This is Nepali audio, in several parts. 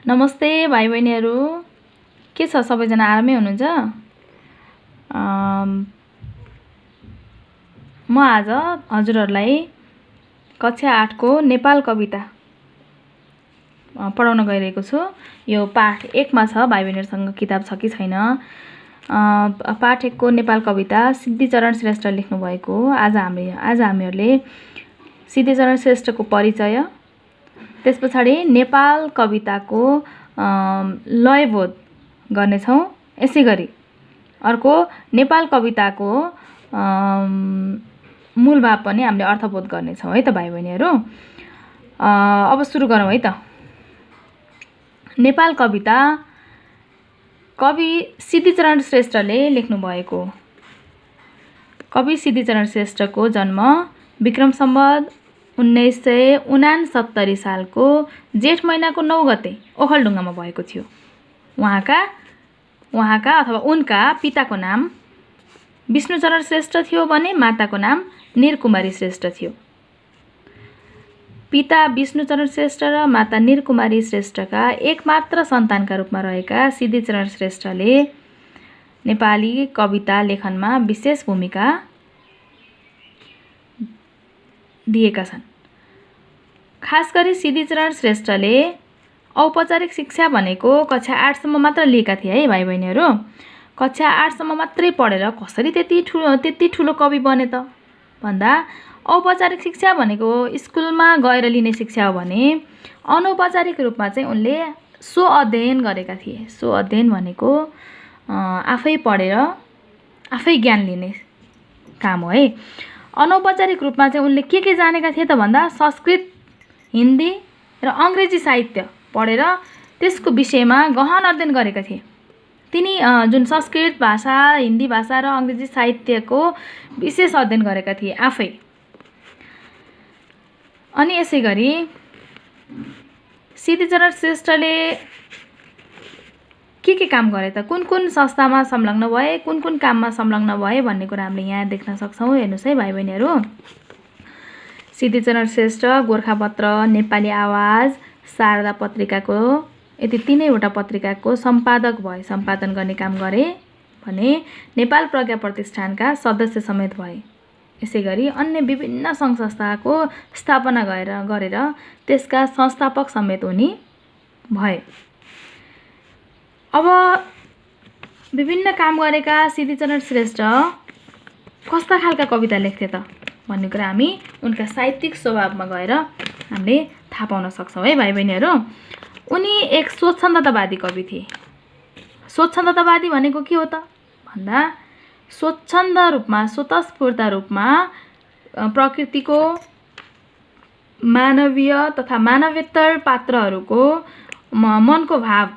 नमस्ते भाइ बहिनीहरू, के छ सबैजना आरामै हुनुहुन्छ? म आज हजुरहरूलाई कक्षा 8 को नेपाल कविता पढाउन गइरहेको छु। यो पाठ 1 मा छ। भाइ बहिनीहरूसँग किताब छ कि छैन? पाठ 1 को नेपाल कविता सिद्धिचरण श्रेष्ठ लेख्नु भएको हो। आज हामीहरूले सिद्धिचरण श्रेष्ठको परिचय, त्यस पछाडि नेपाल कविताको लयबोध गर्नेछौँ। यसै गरी अर्को नेपाल कविताको मूल भाव पनि हामीले अर्थबोध गर्नेछौँ है त भाइ बहिनीहरू। अब सुरु गरौँ है त। नेपाल कविता कवि सिद्धिचरण श्रेष्ठले लेख्नु भएको। कवि सिद्धिचरण श्रेष्ठको जन्म विक्रम सम्वत 1969 सालको जेठ महिनाको 9 गते ओखलढुङ्गामा भएको थियो। उहाँका अथवा उनका पिताको नाम विष्णुचरण श्रेष्ठ थियो भने माताको नाम निरकुमारी श्रेष्ठ थियो। पिता विष्णुचरण श्रेष्ठ र माता निरकुमारी श्रेष्ठका एकमात्र सन्तानका रूपमा रहेका सिद्धिचरण श्रेष्ठले नेपाली कविता लेखनमा विशेष भूमिका दिएका छन्। खास गरी सिद्धिचरण श्रेष्ठले औपचारिक शिक्षा भनेको कक्षा 8 सम्म मात्र लिएका थिए है भाइ बहिनीहरू। कक्षा 8 सम्म मात्रै पढेर कसरी त्यति ठुलो कवि बने त भन्दा, औपचारिक शिक्षा भनेको स्कुलमा गएर लिने शिक्षा हो भने अनौपचारिक रूपमा चाहिँ उनले स्व अध्ययन गरेका थिए। स्व अध्ययन भनेको आफै पढेर आफै ज्ञान लिने काम हो है। अनौपचारिक रूपमा चाहिँ उनले के जानेका थिए त भन्दा, संस्कृत, हिन्दी र अङ्ग्रेजी साहित्य पढेर त्यसको विषयमा गहन अध्ययन गरेका थिए। तिनी जुन संस्कृत भाषा, हिन्दी भाषा र अङ्ग्रेजी साहित्यको विशेष अध्ययन गरेका थिए आफै। अनि यसै गरी सिद्धिचरण श्रेष्ठले के काम गरे त, कुन संस्थामा संलग्न भए, कुन काममा संलग्न भए भन्ने कुरा हामीले यहाँ देख्न सक्छौँ। हेर्नुहोस् है भाइ बहिनीहरू। सिद्धिचरण श्रेष्ठ गोर्खापत्र, नेपाली आवाज, शारदा पत्रिकाको यति 3वटा पत्रिकाको सम्पादक भए, सम्पादन गर्ने काम गरे भने नेपाल प्रज्ञा प्रतिष्ठानका सदस्य समेत भए। यसै गरी अन्य विभिन्न सङ्घ संस्थाको स्थापना गरेर त्यसका संस्थापक समेत उनी भए। अब विभिन्न काम गरेका सिद्धिचरण श्रेष्ठ कस्ता खालका कविता लेख्थे त भन्ने कुरा हामी उनका साहित्यिक स्वभावमा गएर हामीले थाहा पाउन सक्छौँ है भाइ बहिनीहरू। उनी एक स्वच्छन्दतावादी कवि थिए। स्वच्छन्दतावादी भनेको के हो त भन्दा, स्वच्छन्द रूपमा, स्वतस्फूर्त रूपमा प्रकृतिको मानवीय तथा मानवेतर पात्रहरूको मनको भाव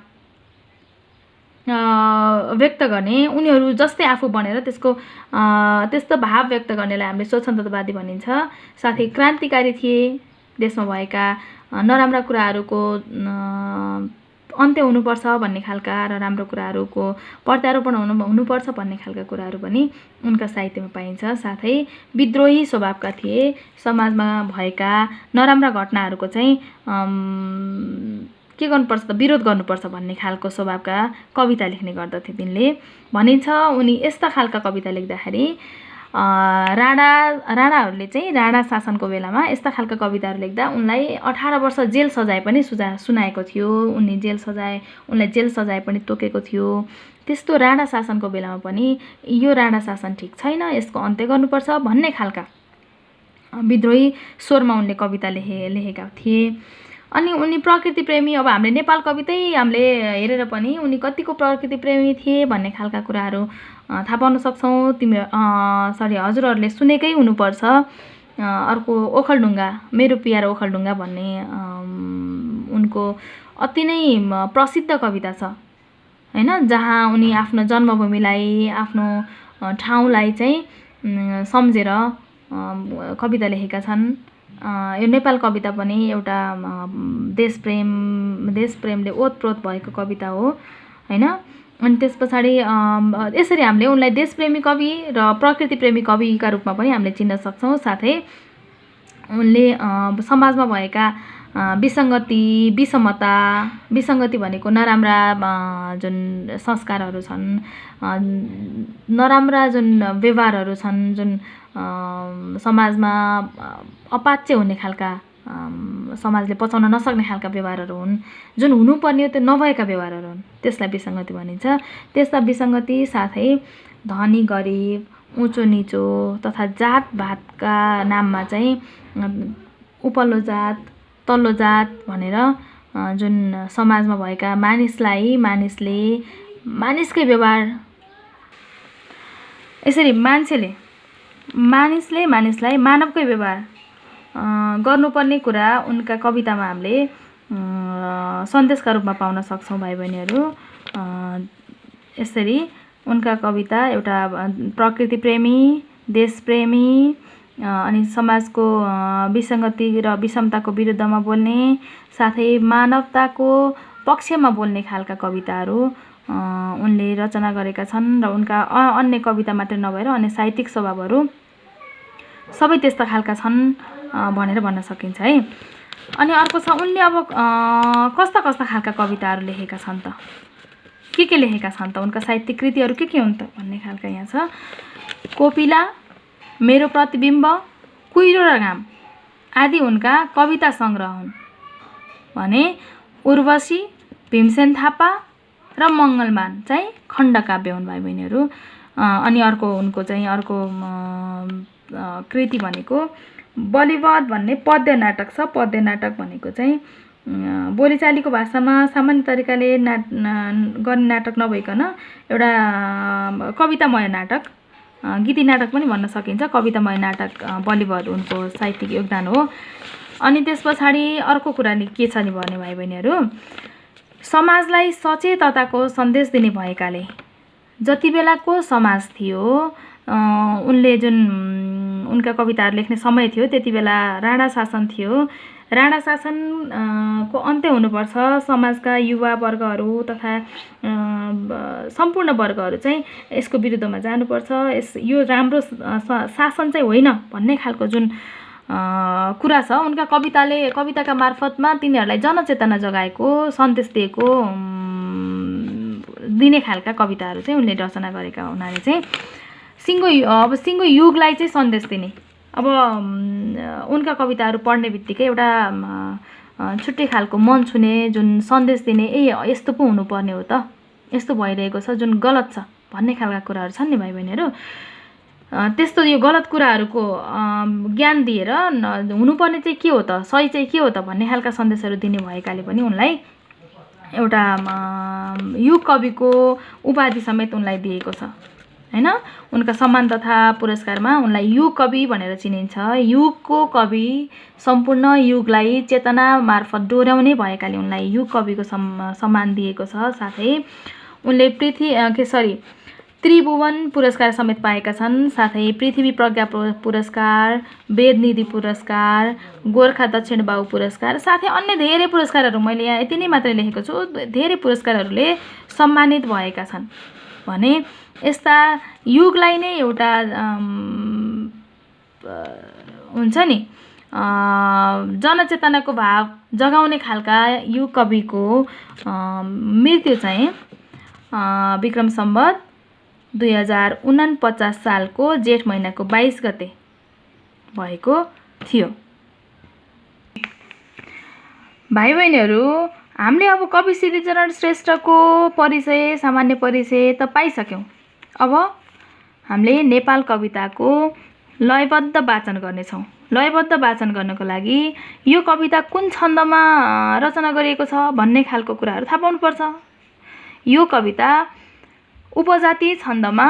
व्यक्त गर्ने, उनीहरू जस्तै आफू बनेर त्यस्तो भाव व्यक्त गर्नेलाई हामीले स्वच्छन्दतावादी भनिन्छ। साथै क्रान्तिकारी थिए। देशमा भएका नराम्रा कुराहरूको अन्त्य हुनुपर्छ भन्ने खालका र राम्रो कुराहरूको प्रत्यारोपण हुनुपर्छ भन्ने खालका कुराहरू पनि उनका साहित्यमा पाइन्छ। साथै विद्रोही स्वभावका थिए। समाजमा भएका नराम्रा घटनाहरूको चाहिँ के गर्नुपर्छ त, विरोध गर्नुपर्छ भन्ने खालको स्वभावका कविता लेख्ने गर्दथे तिनले। भनिन्छ उनी यस्ता खालका कविता लेख्दाखेरि राणाहरूले चाहिँ राणा शासनको बेलामा यस्ता खालका कविताहरू लेख्दा उनलाई 18 वर्ष जेल सजाय पनि सुनाएको थियो। उनलाई जेल सजाय पनि तोकेको थियो। त्यस्तो राणा शासनको बेलामा पनि यो राणा शासन ठिक छैन, यसको अन्त्य गर्नुपर्छ भन्ने खालका विद्रोही स्वरमा उनले कविता लेखेका थिए। अनि उनी प्रकृति प्रेमी, अब हामीले नेपाल कवितै हामीले हेरेर पनि उनी कतिको प्रकृति प्रेमी थिए भन्ने खालका कुराहरू थाहा पाउन सक्छौँ। हजुरहरूले सुनेकै हुनुपर्छ। अर्को ओखलढुङ्गा, मेरो प्यारो ओखलढुङ्गा भन्ने उनको अति नै प्रसिद्ध कविता छ हैन, जहाँ उनी आफ्नो जन्मभूमिलाई, आफ्नो ठाउँलाई चाहिँ सम्झेर कविता लेखेका छन्। यो नेपाल कविता पनि एउटा देशप्रेमले ओतप्रोत भएको कविता हो हैन। अनि त्यस पछाडि यसरी हामीले उनलाई देशप्रेमी कवि र प्रकृति प्रेमी कविका रूपमा पनि हामीले चिन्न सक्छौँ। साथै उनले समाजमा भएका विसङ्गति, विषमता, विसङ्गति भनेको नराम्रा जुन संस्कारहरू छन्, नराम्रा जुन व्यवहारहरू छन्, जुन समाजमा अपाच्य हुने खालका, समाजले पचाउन नसक्ने खालका व्यवहारहरू हुन्, जुन हुनुपर्ने त्यो नभएका व्यवहारहरू हुन्, त्यसलाई विसङ्गति भनिन्छ। त्यस्ता विसङ्गति साथै धनी गरिब, उँचो निचो तथा जातभातका नाममा चाहिँ उपल्लो जात, तल्लो जात भनेर जुन समाजमा भएका मानिसले मानिसकै व्यवहार, यसरी मानिसले मानिसलाई मानवकै व्यवहार गर्नुपर्ने कुरा उनका कवितामा हामीले सन्देशका रूपमा पाउन सक्छौँ भाइ बहिनीहरू। यसरी उनका कविता एउटा प्रकृतिप्रेमी, देशप्रेमी अनि समाजको विसङ्गति र विषमताको विरुद्धमा बोल्ने, साथै मानवताको पक्षमा बोल्ने खालका कविताहरू उनले रचना गरेका छन्। र उनका अन्य कविता मात्र नभएर अन्य साहित्यिक स्वभावहरू सबै त्यस्ता खालका छन् भनेर भन्न सकिन्छ है। अनि अर्को छ, उनले अब कस्ता कस्ता खालका कविताहरू लेखेका छन् त, के लेखेका छन् त, उनका साहित्यिक कृतिहरू के हुन् त भन्ने खालका यहाँ छ। कोपिला, मेरो प्रतिबिम्ब, कुहिरो र घाम आदि उनका कविता सङ्ग्रह हुन् भने उर्वशी, भीमसेन थापा र मङ्गलमान चाहिँ खण्डकाव्य हुन् भाइ बहिनीहरू। अनि अर्को उनको चाहिँ अर्को कृति भनेको बलिवध भन्ने पद्य नाटक छ। पद्य नाटक भनेको चाहिँ बोलीचालीको भाषामा सामान्य तरिकाले गर्ने नाटक नभइकन एउटा कवितामय नाटक, गीति नाटक पनि भन्न सकिन्छ। कवितामय नाटक बलिवध उनको साहित्यिक योगदान हो। अनि त्यस पछाडि अर्को कुरा के छ नि भने भाइ बहिनीहरू, समाजलाई सचेतताको सन्देश दिने भएकाले जति बेलाको समाज थियो, उनले जुन उनका कविताहरू लेख्ने समय थियो त्यति बेला राणा शासन थियो। राणा शासनको अन्त्य हुनुपर्छ, समाजका युवा वर्गहरू तथा सम्पूर्ण वर्गहरू चाहिँ यसको विरुद्धमा जानुपर्छ, यो राम्रो शासन चाहिँ होइन भन्ने खालको जुन कुरा छ, उनका कविताका मार्फतमा तिनीहरूलाई जनचेतना जगाएको, सन्देश दिएको दिने खालका कविताहरू चाहिँ उनले रचना गरेका हुनाले चाहिँ सिङ्गो युगलाई चाहिँ सन्देश दिने, अब उनका कविताहरू पढ्ने बित्तिकै एउटा छुट्टै खालको मन छुने जुन सन्देश दिने, यस्तो पो हुनुपर्ने हो त, यस्तो भइरहेको छ, जुन गलत छ भन्ने खालका कुराहरू छन् नि भाइ बहिनीहरू। त्यस्तो यो गलत कुराहरूको ज्ञान दिएर हुनुपर्ने चाहिँ के हो त, सही चाहिँ के हो त भन्ने खालका सन्देशहरू दिने भएकाले पनि उनलाई एउटा युग कविको उपाधि समेत उनलाई दिएको छ हैन। उनका सम्मान तथा पुरस्कारमा उनलाई युग कवि भनेर चिनिन्छ। युगको कवि, सम्पूर्ण युगलाई चेतना मार्फत डोर्याउने भएकाले उनलाई युग कविको सम्मान दिएको छ। साथै उनले त्रिभुवन पुरस्कार समेत पाएका छन्। साथै पृथ्वी प्रज्ञा पुरस्कार, वेदनिधि पुरस्कार, गोर्खा दक्षिण बाहु पुरस्कार, साथै अन्य धेरै पुरस्कारहरू मैले यहाँ यति नै मात्रै लेखेको छु, धेरै पुरस्कारहरूले सम्मानित भएका छन् भने यस्ता युगलाई नै एउटा हुन्छ नि जनचेतनाको भाव जगाउने खालका युग कविको मृत्यु चाहिँ विक्रम सम्वत 2049 सालको जेठ महिनाको 22 गते भएको थियो। भाइ बहिनीहरू, हामीले अब कवि सिद्धिचरण श्रेष्ठको परिचय, सामान्य परिचय त पाइसक्यौँ। अब हामीले नेपाल कविताको लयबद्ध वाचन गर्नेछौँ। लयबद्ध वाचन गर्नको लागि यो कविता कुन छन्दमा रचना गरिएको छ भन्ने खालको कुराहरू थाहा पाउनुपर्छ। यो कविता उपजाति छन्दमा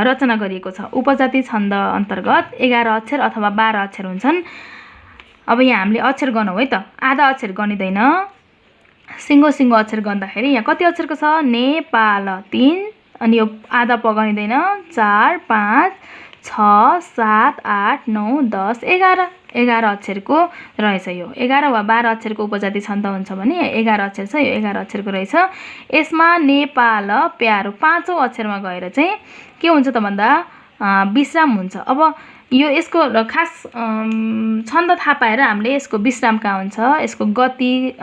रचना गरिएको छ। उपजाति छन्द अन्तर्गत 11 अक्षर अथवा 12 अक्षर हुन्छन्। अब यहाँ हामीले अक्षर गनौँ है त, आधा अक्षर गनिँदैन। सिङ्गो अक्षर गर्दाखेरि यहाँ कति अक्षरको छ, नेपाल 3, अनि यो आधा गनिँदैन, 4, 5, 6, 7, 8, 9, 10, 11 अक्षरको रहेछ। यो 11 वा 12 अक्षरको उपजाति छन्द हुन्छ भने 11 अक्षर छ, यो 11 अक्षरको रहेछ। यसमा नेपाल प्यारो 5औं अक्षरमा गएर चाहिँ के हुन्छ त भन्दा विश्राम हुन्छ। अब यो यसको खास छन्द थाहा पाएर हामीले यसको विश्राम कहाँ हुन्छ, यसको गति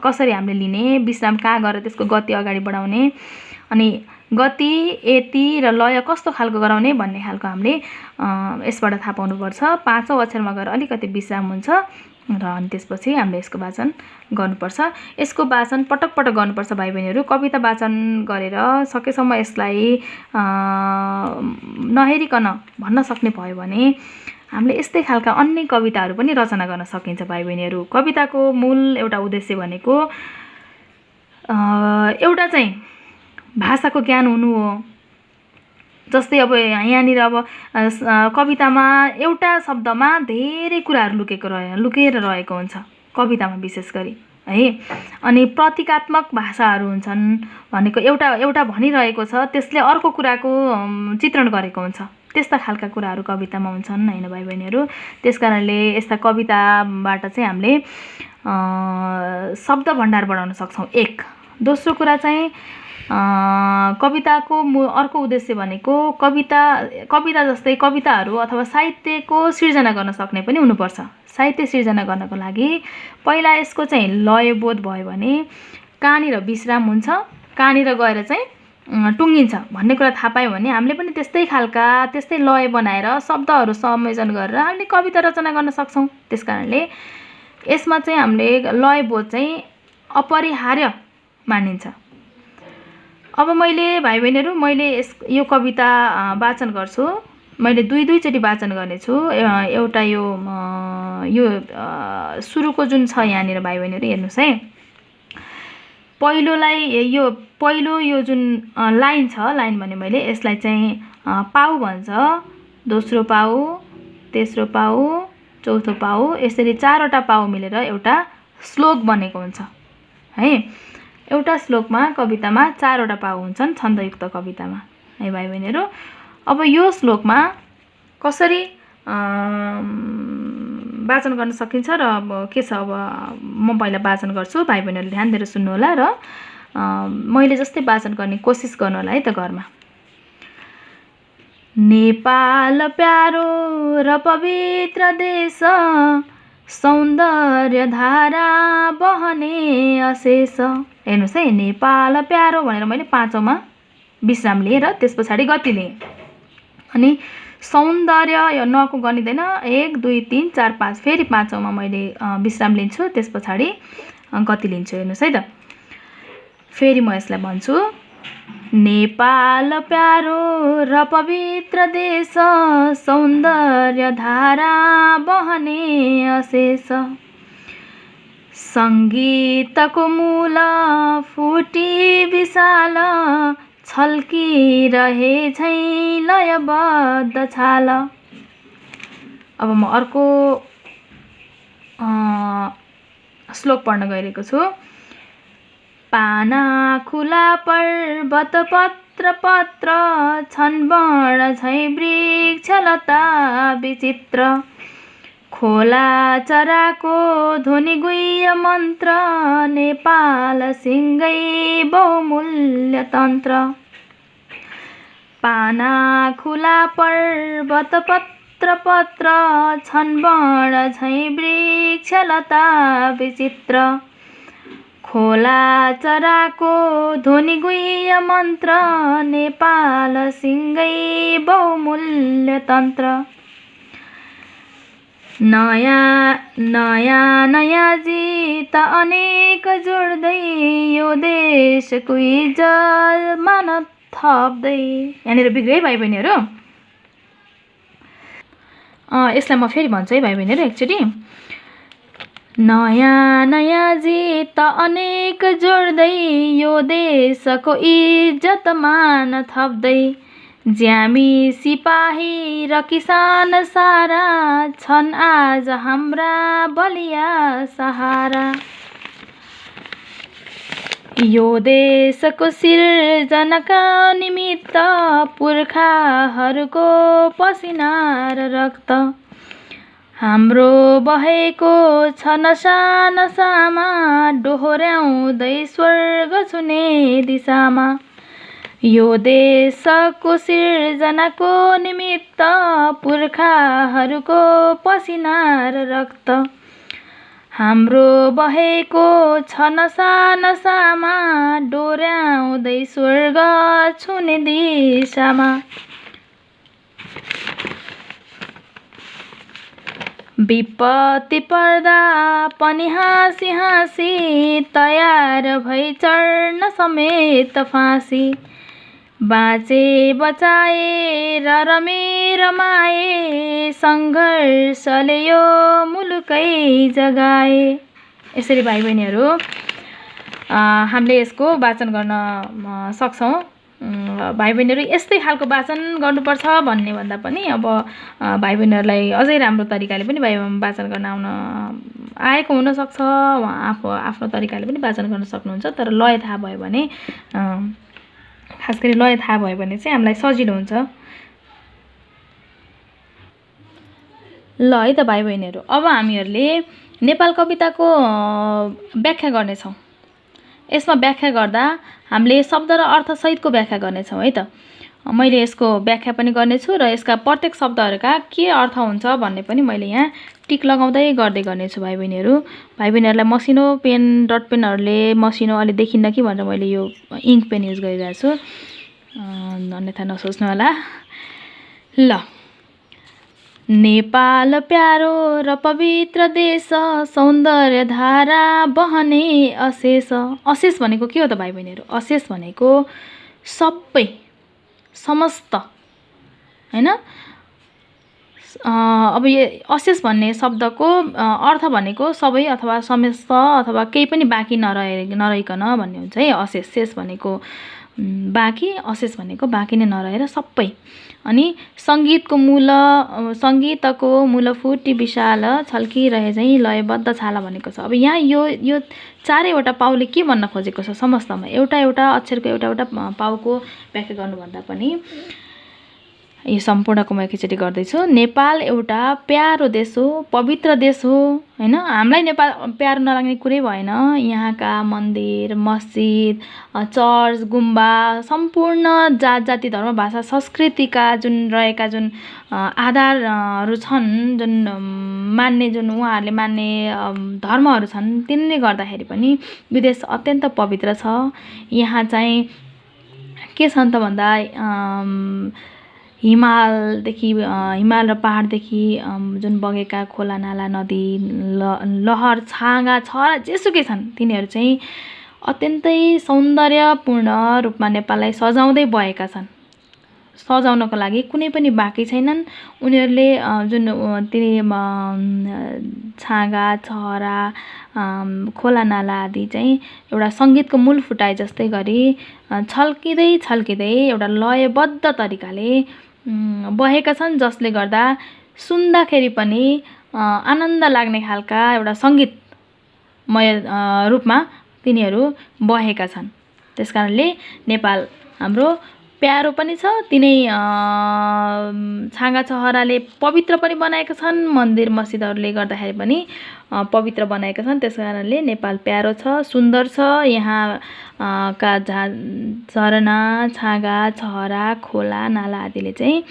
कसरी हामीले लिने, विश्राम कहाँ गएर त्यसको गति अगाडि बढाउने, अनि गति, यति र लय कस्तो खालको गराउने भन्ने खालको हामीले यसबाट थाहा पाउनुपर्छ। 5औं अक्षरमा गएर अलिकति विश्राम हुन्छ र अनि त्यसपछि हामीले यसको वाचन गर्नुपर्छ। यसको वाचन पटक पटक गर्नुपर्छ भाइ बहिनीहरू। कविता वाचन गरेर सकेसम्म यसलाई नहेरिकन भन्न सक्ने भयो भने हामीले यस्तै खालका अन्य कविताहरू पनि रचना गर्न सकिन्छ भाइ बहिनीहरू। कविताको मूल एउटा उद्देश्य भनेको एउटा चाहिँ भाषाको ज्ञान हुनु हो। जस्तै अब यहाँनिर अब कवितामा एउटा शब्दमा धेरै कुराहरू लुकेर रहेको हुन्छ कवितामा विशेष गरी है। अनि प्रतीकात्मक भाषाहरू हुन्छन् भनेको एउटा भनिरहेको छ त्यसले अर्को कुराको चित्रण गरेको हुन्छ, त्यस्ता खालका कुराहरू कवितामा हुन्छन् हैन भाइ बहिनीहरू। त्यसकारणले यस्ता कविताबाट चाहिँ हामीले शब्द भण्डार बढाउन सक्छौँ। एक दोस्रो कुरा चाहिँ कविताको अर्को उद्देश्य भनेको कविता जस्तै कविताहरू अथवा साहित्यको सिर्जना गर्न सक्ने पनि हुनुपर्छ। साहित्य सिर्जना गर्नको लागि पहिला यसको चाहिँ लयबोध भयो भने कहाँनिर विश्राम हुन्छ, कहाँनिर गएर चाहिँ टुङ्गिन्छ भन्ने कुरा थाहा पायो भने हामीले पनि त्यस्तै लय बनाएर शब्दहरू संयोजन गरेर हामीले कविता रचना गर्न सक्छौँ। त्यसकारणले यसमा चाहिँ हामीले लयबोध चाहिँ अपरिहार्य मानिन्छ। अब मैले भाइ बहिनीहरू यो कविता वाचन गर्छु। मैले दुईचोटि वाचन गर्नेछु। एउटा यो सुरुको जुन छ यहाँनिर भाइ बहिनीहरू हेर्नुहोस् है। पहिलो यो जुन लाइन छ, लाइन भने मैले यसलाई चाहिँ पाउ भन्छ। दोस्रो पाउ, तेस्रो पाउ, चौथो पाउ, यसरी 4वटा पाउ मिलेर एउटा श्लोक बनेको हुन्छ है। एउटा श्लोकमा कवितामा 4वटा पाउ हुन्छन् छन्दयुक्त कवितामा है भाइ बहिनीहरू। अब यो श्लोकमा कसरी वाचन गर्न सकिन्छ र अब के छ, अब म पहिला वाचन गर्छु, भाइ बहिनीहरूले ध्यान दिएर सुन्नु होला र मैले जस्तै वाचन गर्ने कोसिस गर्नु होला है त घरमा। नेपाल प्यारो र पवित्र देश, सौन्दर्य धारा बहने अशेष। हेर्नुहोस् है, नेपाल प्यारो भनेर मैले 5औंमा विश्राम लिएँ र त्यस पछाडि गति लिएँ। अनि सौन्दर्य यो नको गनिँदैन, 1 2 3 4 5, फेरि 5औंमा मैले विश्राम लिन्छु, त्यस पछाडि गति लिन्छु। हेर्नुहोस् है त, फेरि म यसलाई भन्छु। नेपाल प्यारो र पवित्र देश, सौन्दर्य धारा बहने अशेष। सङ्गीतको मूल फुटी विशाल, छल्किरहे झैँ लयबद्ध छाल। अब म अर्को श्लोक पढ्न गइरहेको छु। पाना खुला पर्वत पत्र पत्र, छन् वर्ण झैँ वृक्ष लता विचित्र। खोला चराको ध्वनि गुह्य मन्त्र, नेपाल सिंगै बहुमूल्य तन्त्र। पाना खुला पर्वत पत्र पत्र, छन् वर्ण झैँ वृक्ष लता विचित्र। खोला चराको ध्वनि गुह्य मन्त्र, नेपाल सिंगै बहुमूल्य तन्त्र। नयाँ जीत अनेक जोड्दै, यो देशको इज्जत मान थप्दै। यहाँनिर बिग्रे भाइ बहिनीहरू। यसलाई म फेरि भन्छु है भाइ बहिनीहरू एकचोटि। नयाँ जीत अनेक जोड्दै, यो देशको इज्जत मान थप्दै। ज्यामी सिपाही र किसान सारा, छन् आज हाम्रा बलिया सहारा। यो देशको सिर्जनाका निमित्त, पुर्खाहरूको पसिना र रक्त। हाम्रो बहेको छ नशा नशामा, डोहोर्याउँदै स्वर्ग छुने दिशामा। यो देशको सिर्जनाको निमित्त पुर्खाहरूको पसिना र रक्त हाम्रो बहेको छ नसा नसामा डोर्याउँदै स्वर्ग छुने दिशामा। विपत्ति पर्दा पनि हाँसी हाँसी तयार भई चढ्न समेत फाँसी। बाँचे बचाए र रमे रमाए सङ्घर्षले यो मुलुकै जगाए। यसरी भाइ बहिनीहरू हामीले यसको वाचन गर्न सक्छौँ। भाइ बहिनीहरू यस्तै खालको वाचन गर्नुपर्छ भन्ने भन्दा पनि अब भाइ बहिनीहरूलाई अझै राम्रो तरिकाले पनि वाचन गर्न आएको हुनसक्छ, आफ्नो तरिकाले पनि वाचन गर्न सक्नुहुन्छ। तर लय थाहा भयो भने, खास गरी लय थाहा भयो भने चाहिँ हामीलाई सजिलो हुन्छ। ल है त भाइ बहिनीहरू, अब हामीहरूले नेपाल कविताको व्याख्या गर्नेछौँ। यसमा व्याख्या गर्दा हामीले शब्द र अर्थसहितको व्याख्या गर्नेछौँ है त। मैले यसको व्याख्या पनि गर्नेछु र यसका प्रत्येक शब्दहरूका के अर्थ हुन्छ भन्ने पनि मैले यहाँ टिक लगाउँदै गर्दै गर्नेछु भाइ बहिनीहरू। भाइ बहिनीहरूलाई मसिनो पेन डट पेनहरूले मसिनो अलि देखिन्न कि भनेर मैले यो इङ्क पेन युज गरिरहेको छु, अन्यथा नसोच्नु होला। ल, नेपाल प्यारो र पवित्र देश, सौन्दर्य धारा बहने अशेष। अशेष भनेको के हो त भाइ बहिनीहरू? अशेष भनेको सबै, समस्त हैन। अब यो अशेष भन्ने शब्दको अर्थ भनेको सबै अथवा समस्त अथवा केही पनि बाँकी नरहिकन भन्ने हुन्छ है। अशेष, शेष भनेको बाँकी, अशेष भनेको बाँकी नै नरहेर सबै। अनि सङ्गीतको मूल फुटी विशाल छल्किरहे चाहिँ लयबद्ध छाला भनेको छ। अब यहाँ यो चारैवटा पाउले के भन्न खोजेको छ? समस्तमा एउटा अक्षरको एउटा पाउको व्याख्या गर्नुभन्दा पनि यो सम्पूर्णको म एकैचोटि गर्दैछु। नेपाल एउटा प्यारो देश हो, पवित्र देश हो हैन। हामीलाई नेपाल प्यारो नलाग्ने कुरै भएन। यहाँका मन्दिर, मस्जिद, चर्च, गुम्बा, सम्पूर्ण जात जाति, धर्म, भाषा, संस्कृतिका रहेका जुन आधारहरू छन्, जुन उहाँहरूले मान्ने धर्महरू छन्, तिनले गर्दाखेरि पनि यो देश अत्यन्त पवित्र छ। यहाँ चाहिँ के छन् त भन्दा हिमाल र पहाडदेखि जुन बगेका खोला नाला नदी लहर छाँगा छहरा जेसुकै छन् तिनीहरू चाहिँ अत्यन्तै सौन्दर्यपूर्ण रूपमा नेपाललाई सजाउँदै बगेका छन्। सजाउनको लागि कुनै पनि बाँकी छैनन्। उनीहरूले जुन छाँगा छहरा खोला नाला आदि चाहिँ एउटा सङ्गीतको मूल फुटाइ जस्तै गरी छल्किँदै एउटा लयबद्ध तरिकाले बहेका छन्, जसले गर्दा सुन्दाखेरि पनि आनन्द लाग्ने खालका एउटा सङ्गीतमय रूपमा तिनीहरू बहेका छन्। त्यसकारणले नेपाल हाम्रो प्यारो पनि छ। तिनै छाँगा छहराले पवित्र पनि बनाएका छन्, मन्दिर मस्जिदहरूले गर्दाखेरि पनि पवित्र बनाएका छन्। त्यसकारणले नेपाल प्यारो छ, सुन्दर छ। यहाँ का झरना, छाँगा छहरा, खोला नाला आदिले चाहिँ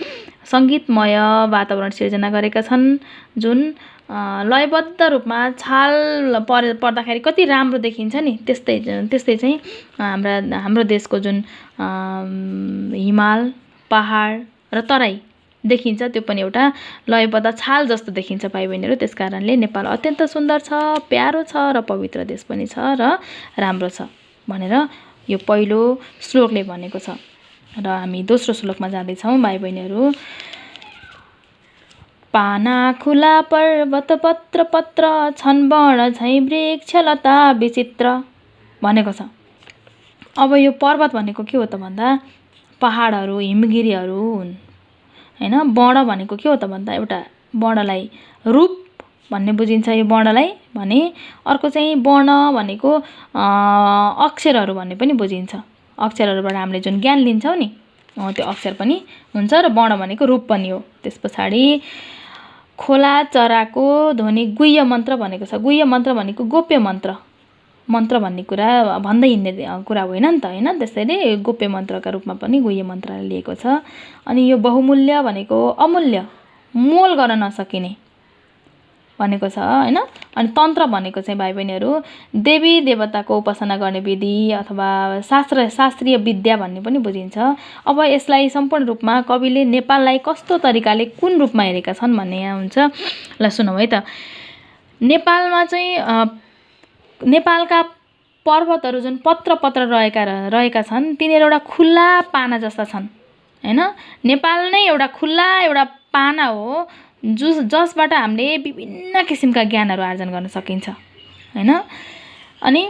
सङ्गीतमय वातावरण सिर्जना गरेका छन्, जुन लयबद्ध रूपमा छाल पर्दाखेरि कति राम्रो देखिन्छ नि, त्यस्तै चाहिँ हाम्रो देशको जुन हिमाल, पहाड र तराई देखिन्छ, त्यो पनि एउटा लयबद्ध छाल जस्तो देखिन्छ भाइ बहिनीहरू। त्यसकारणले नेपाल अत्यन्त सुन्दर छ, प्यारो छ र पवित्र देश पनि छ र राम्रो छ भनेर यो पहिलो श्लोकले भनेको छ। र हामी दोस्रो श्लोकमा जाँदैछौँ भाइ बहिनीहरू। पाना खुला पर्वत पत्र छन् वर्ण झैँ वृक्ष लता विचित्र भनेको छ। अब यो पर्वत भनेको के हो त भन्दा पहाडहरू, हिमगिरीहरू हुन् हैन। वर्ण भनेको के हो त भन्दा एउटा वर्णलाई रूप भन्ने बुझिन्छ यो वर्णलाई भने, अर्को चाहिँ वर्ण भनेको अक्षरहरू भन्ने पनि बुझिन्छ। अक्षरहरूबाट हामीले जुन ज्ञान लिन्छौँ नि त्यो अक्षर पनि हुन्छ र वर्ण भनेको रूप पनि हो। त्यस पछाडि खोला चराको ध्वनि गुह्य मन्त्र भनेको छ। गुह्य मन्त्र भनेको गोप्य मन्त्र मन्त्र भन्ने कुरा भन्दै हिँड्ने कुरा होइन नि त होइन। त्यसैले गोप्य मन्त्रका रूपमा पनि गुह्य मन्त्रलाई लिएको छ। अनि यो बहुमूल्य भनेको अमूल्य, मोल गर्न नसकिने भनेको छ होइन। अनि तन्त्र भनेको चाहिँ भाइ बहिनीहरू देवी देवताको उपासना गर्ने विधि अथवा शास्त्रीय विद्या भन्ने पनि बुझिन्छ। अब यसलाई सम्पूर्ण रूपमा कविले नेपाललाई कस्तो तरिकाले कुन रूपमा हेरेका छन् भन्ने यहाँ हुन्छ। ल सुनौँ है त। नेपालमा चाहिँ नेपालका पर्वतहरू जुन पत्र रहेका छन् तिनीहरू एउटा खुल्ला पाना जस्ता छन् होइन। नेपाल नै एउटा खुल्ला एउटा पाना हो जसबाट हामीले विभिन्न किसिमका ज्ञानहरू आर्जन गर्न सकिन्छ होइन। अनि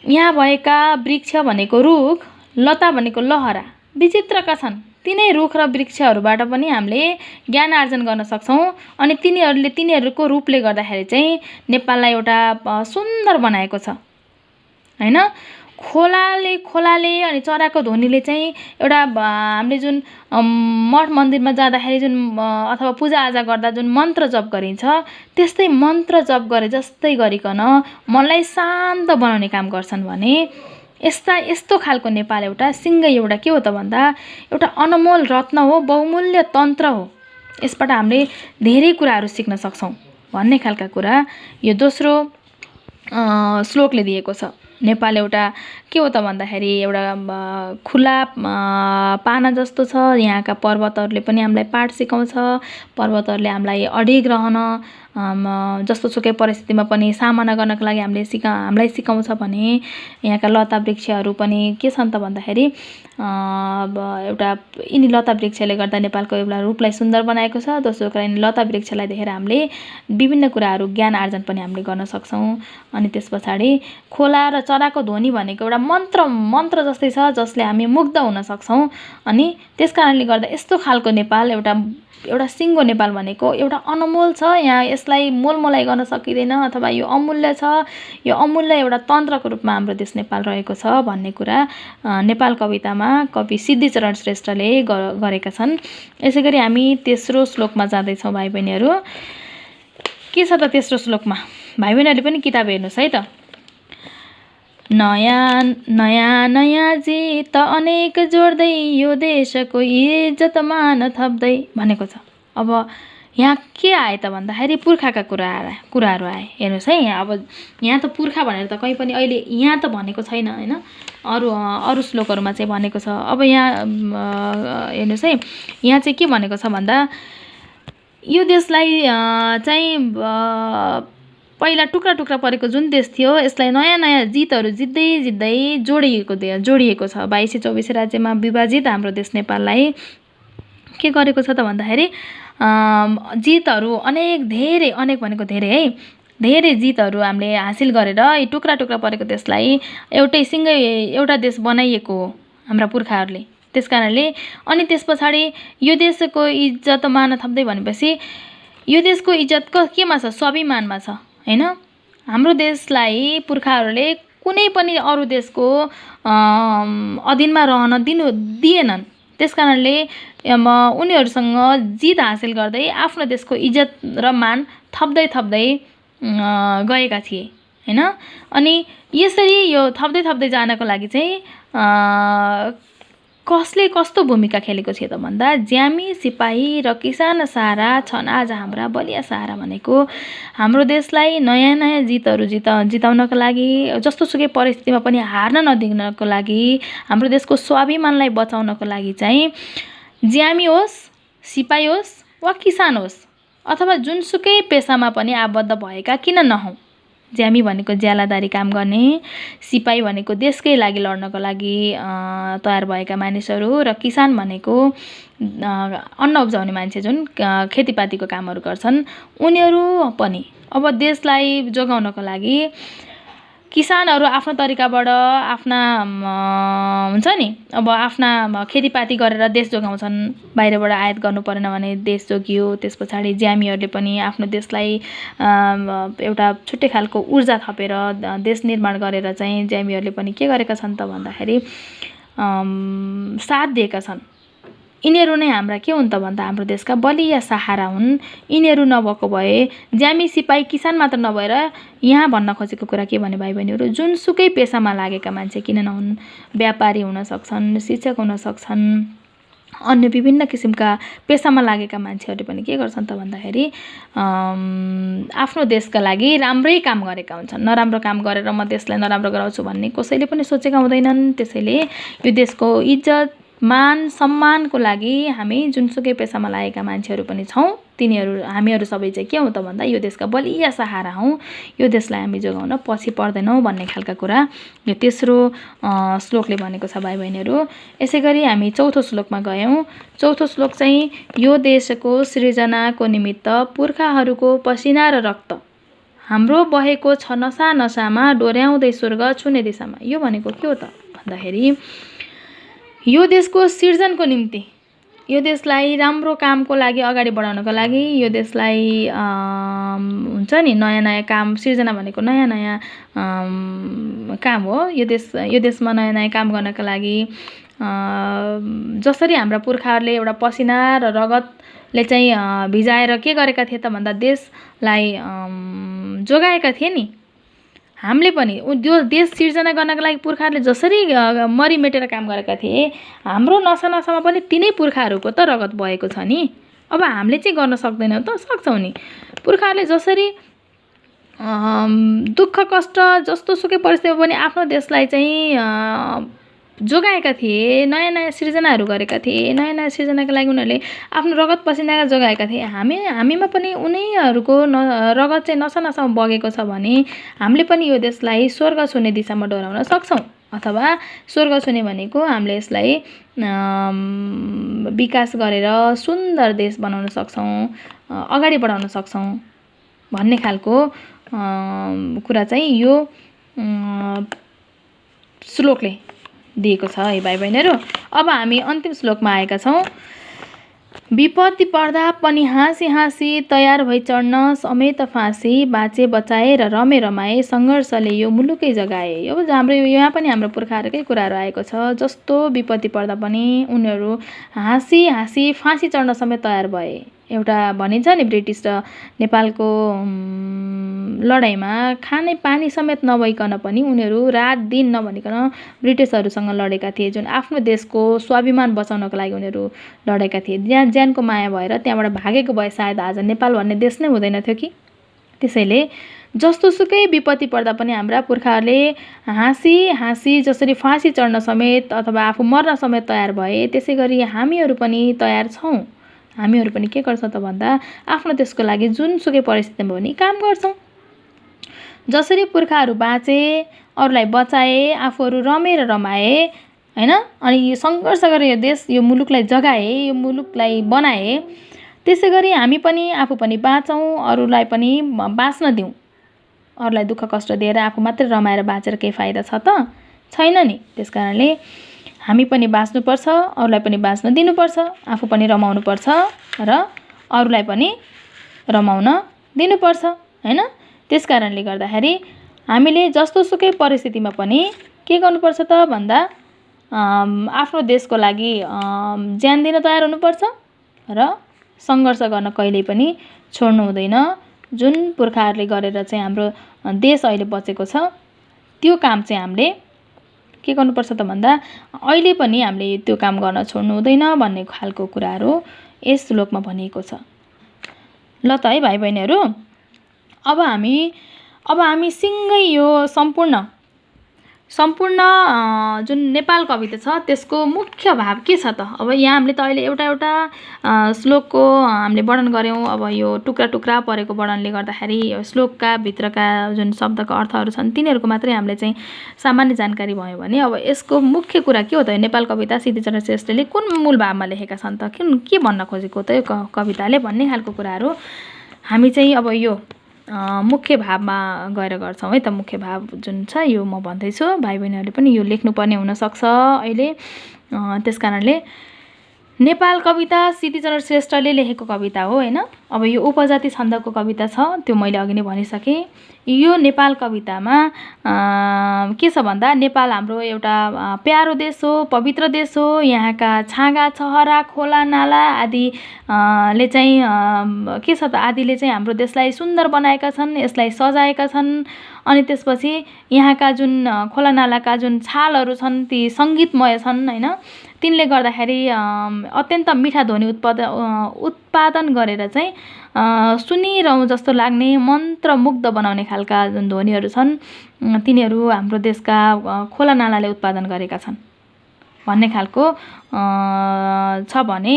यहाँ भएका वृक्ष भनेको रुख, लता भनेको लहरा विचित्रका छन्। तिनै रुख र वृक्षहरूबाट पनि हामीले ज्ञान आर्जन गर्न सक्छौँ। अनि तिनीहरूको रूपले गर्दाखेरि चाहिँ नेपाललाई एउटा सुन्दर बनाएको छ होइन। खोलाले अनि चराको ध्वनिले चाहिँ एउटा हामीले जुन मठ मन्दिरमा जाँदाखेरि जुन अथवा पूजाआजा गर्दा जुन मन्त्र जप गरिन्छ त्यस्तै मन्त्र जप गरे जस्तै गरिकन मनलाई शान्त बनाउने काम गर्छन् भने यस्तो खालको नेपाल एउटा सिङ्गै एउटा के हो त भन्दा एउटा अनमोल रत्न हो, बहुमूल्य तन्त्र हो। यसबाट हामीले धेरै कुराहरू सिक्न सक्छौँ भन्ने खालका कुरा यो दोस्रो श्लोकले दिएको छ। नेपाल एउटा के हो त भन्दाखेरि एउटा खुला पाना जस्तो छ। यहाँका पर्वतहरूले पनि हामीलाई पाठ सिकाउँछ। पर्वतहरूले हामीलाई अडिग रहन जस्तो सुकै परिस्थितिमा पनि सामना गर्नको लागि हामीलाई सिकाउँछ भने यहाँका लता वृक्षहरू पनि के छन् त भन्दाखेरि एउटा यिनी लता वृक्षले गर्दा नेपालको एउटा रूपलाई सुन्दर बनाएको छ। दोस्रो कुरा यिनी लता वृक्षलाई देखेर हामीले विभिन्न कुराहरू ज्ञान आर्जन पनि हामीले गर्न सक्छौँ। अनि त्यस पछाडि खोला र चराको ध्वनि भनेको एउटा मन्त्र जस्तै छ जसले हामी मुग्ध हुन सक्छौँ। अनि त्यस कारणले गर्दा यस्तो खालको नेपाल एउटा सिङ्गो नेपाल भनेको एउटा अनमोल छ। यहाँ यसलाई मोलमोलाई गर्न सकिँदैन अथवा यो अमूल्य छ। यो अमूल्य एउटा तन्त्रको रूपमा हाम्रो देश नेपाल रहेको छ भन्ने कुरा नेपाल कवितामा कवि सिद्धिचरण श्रेष्ठले गरेका छन्। यसै गरी हामी तेस्रो श्लोकमा जाँदैछौँ भाइ बहिनीहरू। के छ त तेस्रो श्लोकमा? भाइ बहिनीहरूले पनि किताब हेर्नुहोस् है त। नयाँ जित अनेक जोड्दै यो देशको इज्जत मान थप्दै भनेको छ। अब यहाँ के आए त भन्दाखेरि पुर्खाका कुराहरू आए। हेर्नुहोस् है यहाँ त पुर्खा भनेर त कहीँ पनि अहिले यहाँ त भनेको छैन होइन। अरू श्लोकहरूमा चाहिँ भनेको छ। अब यहाँ हेर्नुहोस् है यहाँ चाहिँ के भनेको छ भन्दा यो देशलाई चाहिँ पहिला टुक्रा परेको जुन देश थियो यसलाई नयाँ जितहरू जित्दै जोडिएको छ। 22-24 राज्यमा विभाजित हाम्रो देश नेपाललाई के गरेको छ त भन्दाखेरि जितहरू अनेक भनेको धेरै है, धेरै जितहरू हामीले हासिल गरेर यी टुक्रा परेको देशलाई एउटा देश बनाइएको हो हाम्रा पुर्खाहरूले। त्यस कारणले अनि त्यस पछाडि यो देशको इज्जत मान थप्दै भनेपछि यो देशको इज्जत केमा छ? स्वाभिमानमा छ होइन। हाम्रो देशलाई पुर्खाहरूले कुनै पनि अरू देशको अधीनमा रहन दिएनन्। त्यस कारणले उनीहरूसँग जित हासिल गर्दै आफ्नो देशको इज्जत र मान थप्दै गएका थिए होइन। अनि यसरी यो थप्दै जानको लागि चाहिँ कसले कस्तो भूमिका खेलेको थियो त भन्दा ज्यामी सिपाही र किसान सारा छन् आज हाम्रा बलिया सहारा भनेको हाम्रो देशलाई नयाँ जितहरू जिताउनको लागि जस्तो सुकै परिस्थितिमा पनि हार्न नदिनको लागि हाम्रो देशको स्वाभिमानलाई बचाउनको लागि चाहिँ ज्यामी होस्, सिपाही होस् वा किसान होस् अथवा जुनसुकै पेसामा पनि आबद्ध भएका किन नहौँ, ज्यामी भनेको ज्यालादारी काम गर्ने, सिपाही भनेको देशकै लागि लड्नको लागि तयार भएका मानिसहरू र किसान भनेको अन्न उब्जाउने मान्छे जुन खेतीपातीको कामहरू गर्छन् उनीहरू पनि। अब देशलाई जोगाउनको लागि किसानहरू आफ्नो तरिकाबाट आफ्ना हुन्छ नि अब आफ्ना खेतीपाती गरेर देश जोगाउँछन्। बाहिरबाट आयात गर्नु परेन भने देश जोगियो। त्यस पछाडि ज्यामीहरूले पनि आफ्नो देशलाई एउटा छुट्टै खालको ऊर्जा थपेर देश निर्माण गरेर चाहिँ ज्यामीहरूले पनि के गरेका छन् त भन्दाखेरि साथ दिएका छन् यिनीहरू नै हाम्रा के हुन् त भन्दा हाम्रो देशका बलिया सहारा हुन्। यिनीहरू नभएको भए ज्यामी सिपाही किसान मात्र नभएर यहाँ भन्न खोजेको कुरा के भने भाइ बहिनीहरू, जुनसुकै पेसामा लागेका मान्छे किन नहुन्, व्यापारी हुन सक्छन्, शिक्षक हुन सक्छन्, अन्य विभिन्न किसिमका पेसामा लागेका मान्छेहरूले पनि के गर्छन् त भन्दाखेरि आफ्नो देशका लागि राम्रै काम गरेका हुन्छन्। नराम्रो काम गरेर म देशलाई नराम्रो गराउँछु भन्ने कसैले पनि सोचेका हुँदैनन्। त्यसैले यो देशको इज्जत मान सम्मानको लागि हामी जुनसुकै पेसामा लागेका मान्छेहरू पनि छौँ। हामीहरू सबै चाहिँ के हौँ त भन्दा यो देशका बलिया सहारा हौँ। यो देशलाई हामी जोगाउन पछि पर्दैनौँ भन्ने खालका कुरा यो तेस्रो श्लोकले भनेको छ भाइ बहिनीहरू। यसै गरी हामी चौथो श्लोकमा गयौँ। चौथो श्लोक चाहिँ यो देशको सृजनाको निमित्त पुर्खाहरूको पसिना र रक्त हाम्रो बहेको छ नसा नसामा डोर्याउँदै स्वर्ग छुने दिशामा। यो भनेको के हो त भन्दाखेरि यो देशको सिर्जनको निम्ति, यो देशलाई राम्रो कामको लागि अगाडि बढाउनको लागि, यो देशलाई हुन्छ नि नयाँ नयाँ काम सिर्जना भनेको नयाँ नयाँ काम हो। यो देशमा नयाँ नयाँ काम गर्नका लागि जसरी हाम्रा पुर्खाहरूले एउटा पसिना र रगतले चाहिँ भिजाएर के गरेका थिए त भन्दा देशलाई जोगाएका थिए नि, हामीले पनि त्यो देश सिर्जना गर्नका लागि पुर्खाहरूले जसरी मरिमेटेर काम गरेका थिए, हाम्रो नसा नसामा पनि तिनै पुर्खाहरूको त रगत बहेको छ नि। अब हामीले चाहिँ गर्न सक्दैनौँ त, सक्छौँ नि। पुर्खाहरूले जसरी दुःख कष्ट जस्तो सुकै परिस्थितिमा पनि आफ्नो देशलाई चाहिँ जोगाएका थिए, नयाँ नयाँ सृजनाहरू गरेका थिए, नयाँ नयाँ सृजनाका लागि उनीहरूले आफ्नो रगत पसिना जोगाएका थिए। हामीमा पनि उनीहरूको रगत चाहिँ नसा नसामा बगेको छ भने हामीले पनि यो देशलाई स्वर्ग छुने दिशामा डोर्याउन सक्छौँ। अथवा स्वर्ग छुने भनेको हामीले यसलाई विकास गरेर सुन्दर देश बनाउन सक्छौँ, अगाडि बढाउन सक्छौँ भन्ने खालको कुरा चाहिँ यो श्लोकले दिएको छ है भाइ बहिनीहरू। अब हामी अन्तिम श्लोकमा आएका छौँ। विपत्ति पर्दा पनि हाँसी हाँसी तयार भई चढ्न समेत फाँसी बाँचे बचाए र रमे रमाए सङ्घर्षले यो मुलुकै जगाए। अब हाम्रो यहाँ पनि हाम्रो पुर्खाहरूकै कुराहरू आएको छ। जस्तो विपत्ति पर्दा पनि उनीहरू हाँसी हाँसी फाँसी चढ्न समेत तयार भए। एउटा भनिन्छ नि ब्रिटिस र नेपालको लडाइँमा खाने पानी समेत नभइकन पनि उनीहरू रात दिन नभनिकन ब्रिटिसहरूसँग लडेका थिए, जुन आफ्नो देशको स्वाभिमान बचाउनको लागि उनीहरू लडेका थिए। ज्यानको माया भएर त्यहाँबाट भागेको भए सायद आज नेपाल भन्ने देश नै हुँदैन थियो कि। त्यसैले जस्तोसुकै विपत्ति पर्दा पनि हाम्रा पुर्खाहरूले हाँसी हाँसी जसरी फाँसी चढ्न समेत अथवा आफू मर्न समेत तयार भए, त्यसै गरी हामीहरू पनि तयार छौँ। हामीहरू पनि के गर्छौँ त भन्दा आफ्नो देशको लागि जुनसुकै परिस्थितिमा पनि काम गर्छौँ। जसरी पुर्खाहरू बाँचे, अरूलाई बचाए, आफूहरू रमेर रमाए हैन, अनि यो सङ्घर्ष गरेर यो देश यो मुलुकलाई जगाए, यो मुलुकलाई बनाए, त्यसै गरी हामी पनि आफू पनि बाँचौँ, अरूलाई पनि बाँच्न दिउँ। अरूलाई दुःख कष्ट दिएर आफू मात्रै रमाएर बाँचेर केही फाइदा छ त छैन नि। त्यसकारणले हामी पनि बाँच्नुपर्छ, अरूलाई पनि बाँच्न दिनुपर्छ, आफू पनि रमाउनुपर्छ र अरूलाई पनि रमाउन दिनुपर्छ हैन। त्यसकारणले गर्दाखेरि हामीले जस्तोसुकै परिस्थितिमा पनि के गर्नुपर्छ त भन्दा आफ्नो देशको लागि ज्यान दिन तयार हुनुपर्छ र सङ्घर्ष गर्न कहिल्यै पनि छोड्नु हुँदैन। जुन पुर्खाहरूले गरेर चाहिँ हाम्रो देश अहिले बचेको छ त्यो काम चाहिँ हामीले के गर्नुपर्छ त भन्दा अहिले पनि हामीले त्यो काम गर्न छोड्नु हुँदैन भन्ने खालको कुराहरू यस श्लोकमा भनिएको छ। ल त है भाइ बहिनीहरू, अब हामी सिँगै यो सम्पूर्ण जुन नेपाल कविता छ त्यसको मुख्य भाव के छ त। अब यहाँ हामीले त अहिले एउटा श्लोकको हामीले वर्णन गऱ्यौँ। अब यो टुक्रा टुक्रा परेको वर्णनले गर्दाखेरि श्लोकका भित्रका जुन शब्दका अर्थहरू छन् तिनीहरूको मात्रै हामीले चाहिँ सामान्य जानकारी भयो भने, अब यसको मुख्य कुरा के हो त। नेपाल कविता सिद्धिचन्द्र श्रेष्ठले कुन मूल भावमा लेखेका छन् त, के भन्न खोजेको त यो कविताले भन्ने खालको कुराहरू हामी चाहिँ अब यो मुख्य भावमा गएर गर्छौँ है त। मुख्य भाव जुन छ यो म भन्दैछु, भाइ बहिनीहरूले पनि यो लेख्नुपर्ने हुनसक्छ अहिले। त्यस कारणले नेपाल कविता सिद्धिचन्द्र श्रेष्ठले लेखेको कविता हो हैन। अब यो उपजाति छन्दको कविता छ, त्यो मैले अघि नै भनिसकेँ। यो नेपाल कवितामा के छ भन्दा नेपाल हाम्रो एउटा प्यारो देश हो, पवित्र देश हो। यहाँका छाँगा छहरा खोला नाला आदि ले चाहिँ के छ त, आदिले चाहिँ हाम्रो देशलाई सुन्दर बनाएका छन्, यसलाई सजाएका छन्। अनि त्यसपछि यहाँका जुन खोला नालाका जुन छालहरू छन् ती सङ्गीतमय छन् हैन। तिनले गर्दाखेरि अत्यन्त मिठा ध्वनि उत्पादन गरेर चाहिँ सुनिरहँ जस्तो लाग्ने मन्त्रमुग्ध बनाउने खालका जुन ध्वनिहरू छन् तिनीहरू हाम्रो देशका खोला नालाले उत्पादन गरेका छन् भन्ने खालको छ भने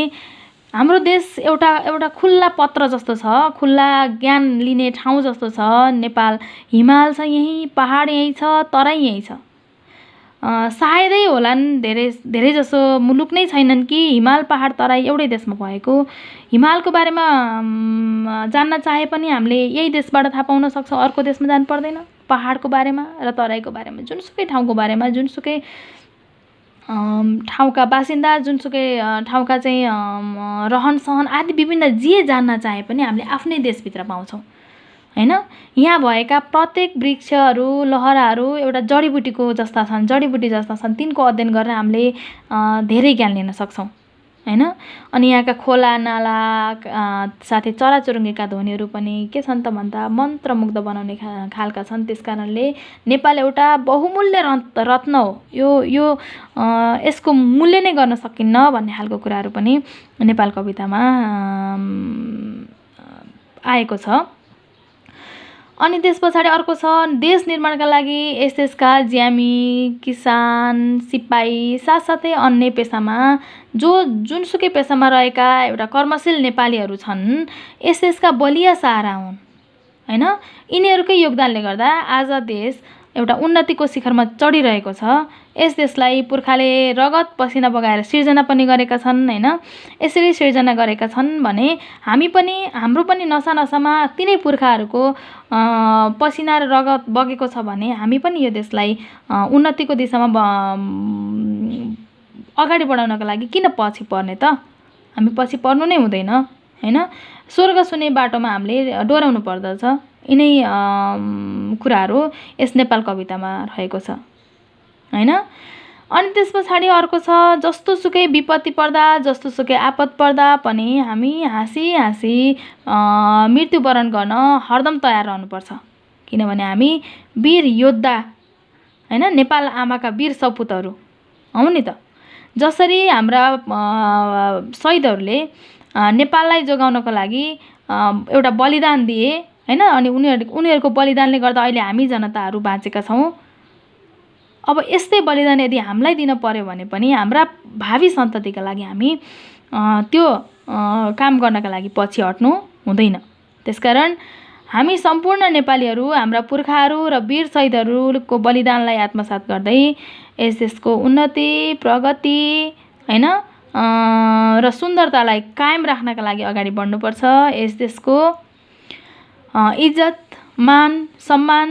हाम्रो देश एउटा खुल्ला पत्र जस्तो छ, खुल्ला ज्ञान लिने ठाउँ जस्तो छ। नेपाल हिमाल छ यहीँ, पहाड यहीँ छ, तराई यहीँ छ। सायदै होलान् धेरै जसो मुलुक नै छैनन् कि हिमाल पहाड तराई एउटै देशमा भएको। हिमालको बारेमा जान्न चाहे पनि हामीले यही देशबाट थाहा पाउन सक्छौँ, अर्को देशमा जानु पर्दैन। पहाडको बारेमा र तराईको बारेमा, जुनसुकै ठाउँको बारेमा, जुनसुकै ठाउँका बासिन्दा, जुनसुकै ठाउँका चाहिँ रहन सहन आदि विभिन्न जे जान्न चाहे पनि हामीले आफ्नै देशभित्र पाउँछौँ हैन। यहाँ भएका प्रत्येक वृक्षहरू लहराहरू एउटा जडीबुटीको जस्ता छन्, जडीबुटी जस्ता छन्। तिनको अध्ययन गरेर हामीले धेरै ज्ञान लिन सक्छौँ हैन। अनि यहाँका खोला नाला साथै चराचुरुङ्गीका ध्वनिहरू पनि के छन् त भन्दा मन्त्रमुग्ध बनाउने खालका छन्। त्यसकारणले नेपाल एउटा बहुमूल्य रत्न हो। यो यसको मूल्य नै गर्न सकिन्न भन्ने खालको कुराहरू पनि नेपाल कवितामा आएको छ। अनि त्यस पछाडि अर्को छ, देश निर्माणका लागि यस देशका ज्यामी, किसान, सिपाही साथसाथै अन्य पेसामा जुनसुकै पेसामा रहेका एउटा कर्मशील नेपालीहरू छन्, यस देशका बलिया सहारा हुन् हैन। यिनीहरूकै योगदानले गर्दा आज देश एउटा उन्नतिको शिखरमा चढिरहेको छ। यस देशलाई पुर्खाले रगत पसिना बगाएर सिर्जना पनि गरेका छन् हैन। यसरी सिर्जना गरेका छन् भने हाम्रो पनि नसा नसामा तिनै पुर्खाहरूको पसिना र रगत बगेको छ भने हामी पनि यो देशलाई उन्नतिको दिशामा अगाडि बढाउनका लागि किन पछि पर्ने त? हामी पछि पर्नु नै हुँदैन हैन। स्वर्ग सुने बाटोमा हामीले डोराउनु पर्दछ। यिनै कुराहरू यस नेपाल कवितामा रहेको छ हैन। अनि त्यस पछाडि अर्को छ, जस्तो सुकै विपत्ति पर्दा, जस्तो सुकै आपद पर्दा पनि हामी हाँसी हाँसी मृत्युवरण गर्न हरदम तयार रहनुपर्छ। किनभने हामी वीर योद्धा हैन, नेपाल आमाका वीर सपुतहरू हौँ नि त। जसरी हाम्रा शहीदहरूले नेपाललाई जोगाउनको लागि एउटा बलिदान दिए हैन। अनि उनीहरूको बलिदानले गर्दा अहिले हामी जनताहरू बाँचेका छौँ। अब यस्तै बलिदान यदि हामीलाई दिन पर्यो भने पनि हाम्रा भावी सन्ततिका लागि हामी त्यो काम गर्नका लागि पछि हट्नु हुँदैन। त्यसकारण हामी सम्पूर्ण नेपालीहरू हाम्रा पुर्खाहरू र वीर शहीदहरूको बलिदानलाई आत्मसात गर्दै यस देशको उन्नति, प्रगति हैन र सुन्दरतालाई कायम राख्नका लागि अगाडि बढ्नुपर्छ। यस देशको इज्जत, मान, सम्मान,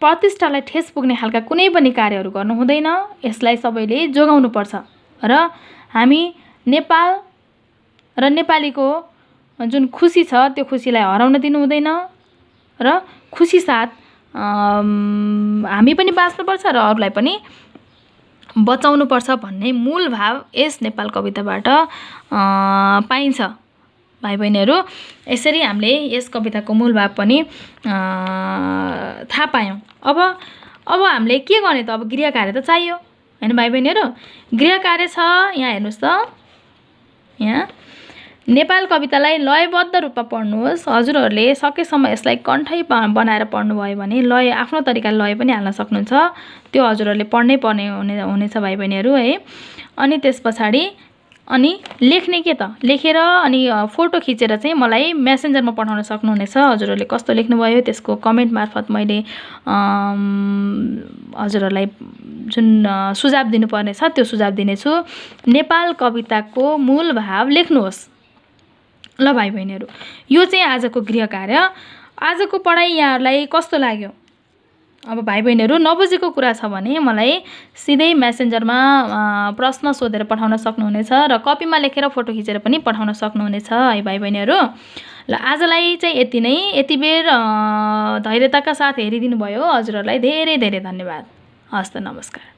प्रतिष्ठालाई ठेस पुग्ने खालका कुनै पनि कार्यहरू गर्नु हुँदैन। यसलाई सबैले जोगाउनुपर्छ र हामी नेपाल र नेपालीको जुन खुसी छ त्यो खुसीलाई हराउन दिनु हुँदैन र खुसी साथ हामी पनि बाँच्नुपर्छ र अरूलाई पनि बचाउनुपर्छ भन्ने मूल भाव यस नेपाल कविताबाट पाइन्छ। भाइ बहिनीहरू, यसरी हामीले यस कविताको मूल भाव पनि थाहा पायौँ। अब हामीले के गर्ने त? अब गृह कार्य त चाहियो हैन भाइ बहिनीहरू। गृह कार्य छ, यहाँ हेर्नुहोस् त, यहाँ नेपाल कवितालाई लयबद्ध रूपमा पढ्नुहोस्। हजुरहरूले सकेसम्म यसलाई कण्ठै बनाएर पढ्नुभयो भने लय आफ्नो तरिकाले लय पनि हाल्न सक्नुहुन्छ। त्यो हजुरहरूले पढ्नै पर्ने हुनेछ भाइ बहिनीहरू है। अनि त्यस पछाडि अनि लेख्ने के त? लेखेर अनि फोटो खिचेर चाहिँ मलाई मेसेन्जरमा पठाउन सक्नुहुनेछ। हजुरहरूले कस्तो लेख्नुभयो त्यसको कमेन्ट मार्फत मैले हजुरहरूलाई जुन सुझाव दिनुपर्ने छ त्यो सुझाव दिनेछु। नेपाल कविताको मूल भाव लेख्नुहोस् ल भाइ बहिनीहरू। यो चाहिँ आजको गृह कार्य। आजको पढाइ यहाँहरूलाई कस्तो लाग्यो? अब भाइ बहिनीहरू नबुझेको कुरा छ भने मलाई सिधै मेसेन्जरमा प्रश्न सोधेर पठाउन सक्नुहुनेछ र कपीमा लेखेर फोटो खिचेर पनि पठाउन सक्नुहुनेछ है भाइ बहिनीहरू। ल आजलाई चाहिँ यति नै। यति बेर धैर्यताका साथ हेरिदिनु भयो हजुरहरूलाई धेरै धेरै धन्यवाद। हस् त नमस्कार।